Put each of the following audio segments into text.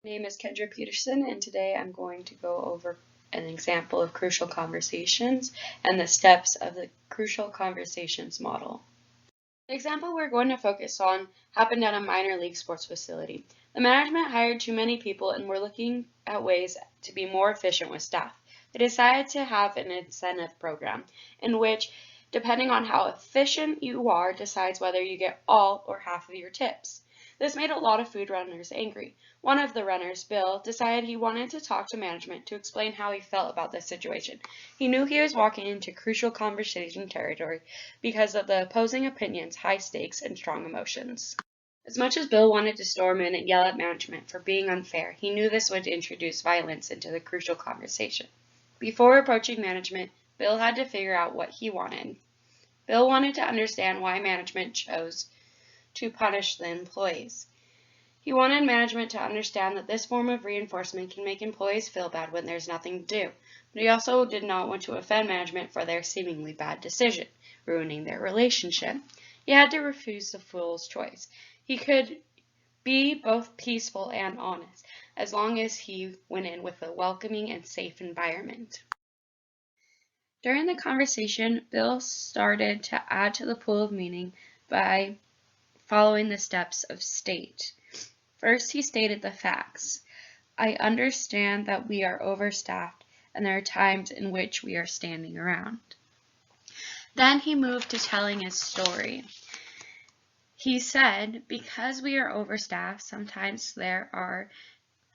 My name is KendraPeterson, and today I'm going to go over an example of crucial conversations and the steps of the crucial conversations model. The example we're going to focus on happened at a minor league sports facility. The management hired too many people and were looking at ways to be more efficient with staff. They decided to have an incentive program in which, depending on how efficient you are, decides whether you get all or half of your tips. This made a lot of food runners angry. One of the runners, Bill, decided he wanted to talk to management to explain how he felt about this situation. He knew he was walking into crucial conversation territory because of the opposing opinions, high stakes, and strong emotions. As much as Bill wanted to storm in and yell at management for being unfair, he knew this would introduce violence into the crucial conversation. Before approaching management, Bill had to figure out what he wanted. Bill wanted to understand why management chose to punish the employees. He wanted management to understand that this form of reinforcement can make employees feel bad when there's nothing to do, but he also did not want to offend management for their seemingly bad decision, ruining their relationship. He had to refuse the fool's choice. He could be both peaceful and honest, as long as he went in with a welcoming and safe environment. During the conversation, Bill started to add to the pool of meaning by following the steps of state. First, he stated the facts. I understand that we are overstaffed and there are times in which we are standing around. Then he moved to telling his story. He said, because we are overstaffed, sometimes there are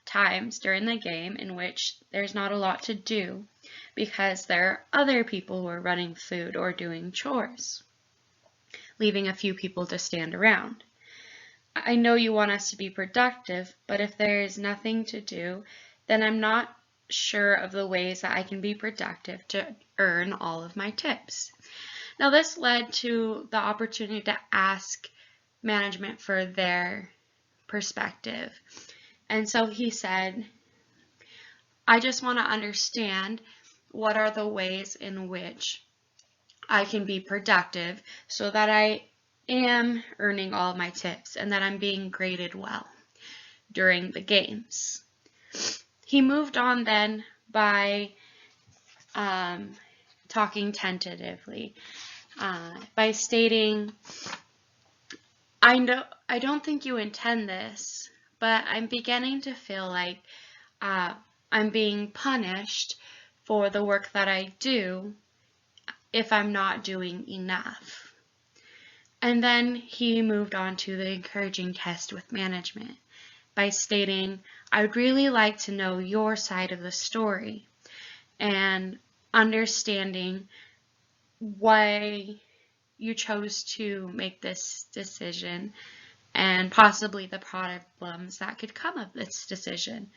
times during the game in which there's not a lot to do because there are other people who are running food or doing chores, leaving a few people to stand around. I know you want us to be productive, but if there is nothing to do, then I'm not sure of the ways that I can be productive to earn all of my tips. Now this led to the opportunity to ask management for their perspective. And so he said, I just want to understand what are the ways in which I can be productive so that I am earning all of my tips and that I'm being graded well during the games. He moved on then by talking tentatively, by stating, I don't think you intend this, but I'm beginning to feel like I'm being punished for the work that I do if I'm not doing enough. And then he moved on to the encouraging test with management by stating, I'd really like to know your side of the story and understanding why you chose to make this decision and possibly the problems that could come of this decision.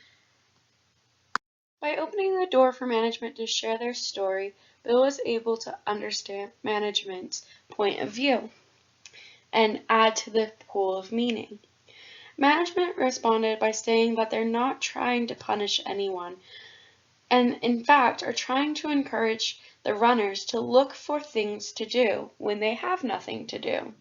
By opening the door for management to share their story, Bill was able to understand management's point of view and add to the pool of meaning. Management responded by saying that they're not trying to punish anyone, and in fact are trying to encourage the runners to look for things to do when they have nothing to do.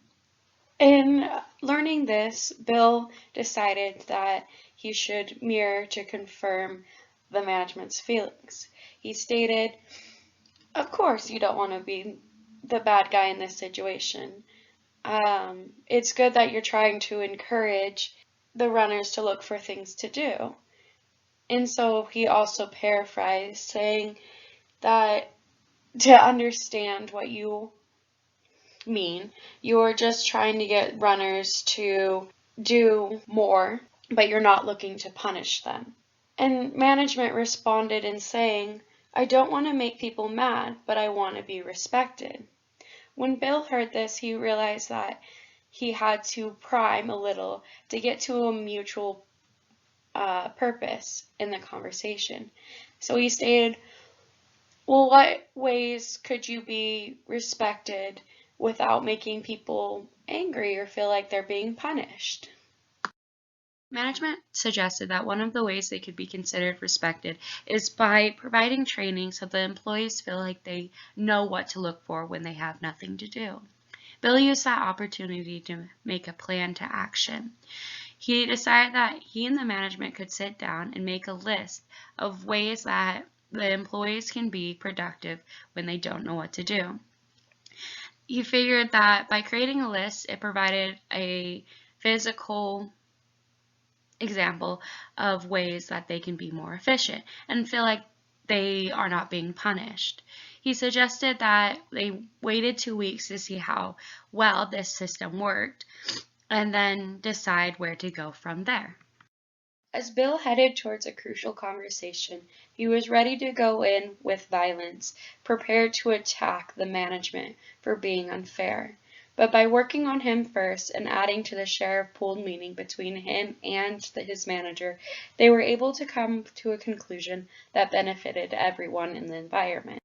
In learning this, Bill decided that he should mirror to confirm the management's feelings. He stated, of course you don't want to be the bad guy in this situation. It's good that you're trying to encourage the runners to look for things to do. And so he also paraphrased, saying that to understand what you mean, you're just trying to get runners to do more, but you're not looking to punish them. And management responded in saying, I don't want to make people mad, but I want to be respected. When Bill heard this, he realized that he had to prime a little to get to a mutual purpose in the conversation. So he stated, well, what ways could you be respected without making people angry or feel like they're being punished? Management suggested that one of the ways they could be considered respected is by providing training so the employees feel like they know what to look for when they have nothing to do. Bill used that opportunity to make a plan to action. He decided that he and the management could sit down and make a list of ways that the employees can be productive when they don't know what to do. He figured that by creating a list, it provided a physical example of ways that they can be more efficient and feel like they are not being punished. He suggested that they waited 2 weeks to see how well this system worked and then decide where to go from there. As Bill headed towards a crucial conversation, he was ready to go in with violence, prepared to attack the management for being unfair. But by working on him first and adding to the share of pooled meaning between him and his manager, they were able to come to a conclusion that benefited everyone in the environment.